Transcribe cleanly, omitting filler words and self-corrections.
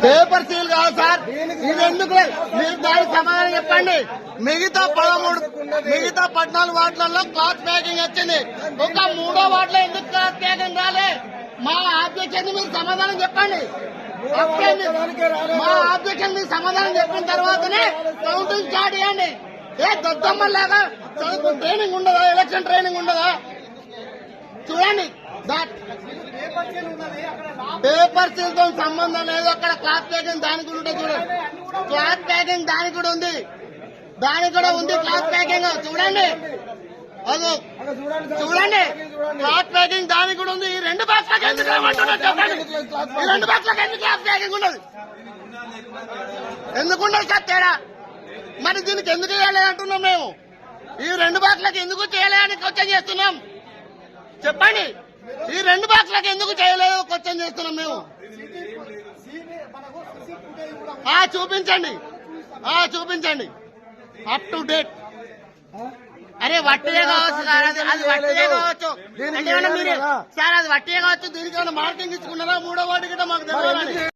Paper seal కాదు sir, ఇది ఎందుకు? మీరు దానికి సమాధానం చెప్పండి. మిగతా 14 వార్డులలో క్లాత్ ప్యాకింగ్ వచ్చింది, ఒక 3వ వార్డులో ఎందుకు క్లాత్ ప్యాకింగ్ రాలే? మా ఆబ్జెక్షన్ మీరు సమాధానం చెప్పండి. మా ఆబ్జెక్షన్ మీరు సమాధానం చెప్పిన తర్వాతనే కౌంటింగ్ స్టార్ట్ చేయండి. ఏ దద్దమ్మలాగా చదువు ట్రైనింగ్ ఉండదా? ఎలక్షన్ ట్రైనింగ్ ఉండదా? చూడండి, పేపర్ సీల్ తో సంబంధం లేదు. అక్కడ క్లాత్ ప్యాకింగ్ దానికి కూడా ఉంటుంది. చూడండి, క్లాత్ ప్యాకింగ్ దానికి కూడా ఉంది, క్లాత్ ప్యాకింగ్ చూడండి. అదో చూడండి, క్లాత్ ప్యాకింగ్ దానికి కూడా ఉంది. ఈ 2 బాక్స్లకు ఎందుకు ఏమంటున్నారు చెప్పండి? ఈ 2 బాక్స్లకు ఎందుకు క్లాత్ ప్యాకింగ్ ఉండదు? ఎందుకుండదు సార్ తేడా? మరి దీనికి ఎందుకు చేయలేదు అంటున్నాం మేము. ఈ 2 బాక్స్లకు ఎందుకు చేయలేదని క్వశ్చన్ చేస్తున్నాం. చెప్పండి, ఈ 2 బాక్స్లకు ఎందుకు చేయలేదు క్వశ్చన్ చేస్తున్నాం మేము. చూపించండి అప్ టు డేట్. అరే వట్టిదే కావచ్చు సార్, అది వట్టిదే కావచ్చు. సార్ అది వట్టిదే కావచ్చు. దీనికైనా మార్కింగ్ ఇచ్చుకున్నారా? 3వ వార్డు గిట్ట మాకు తెలియాలి.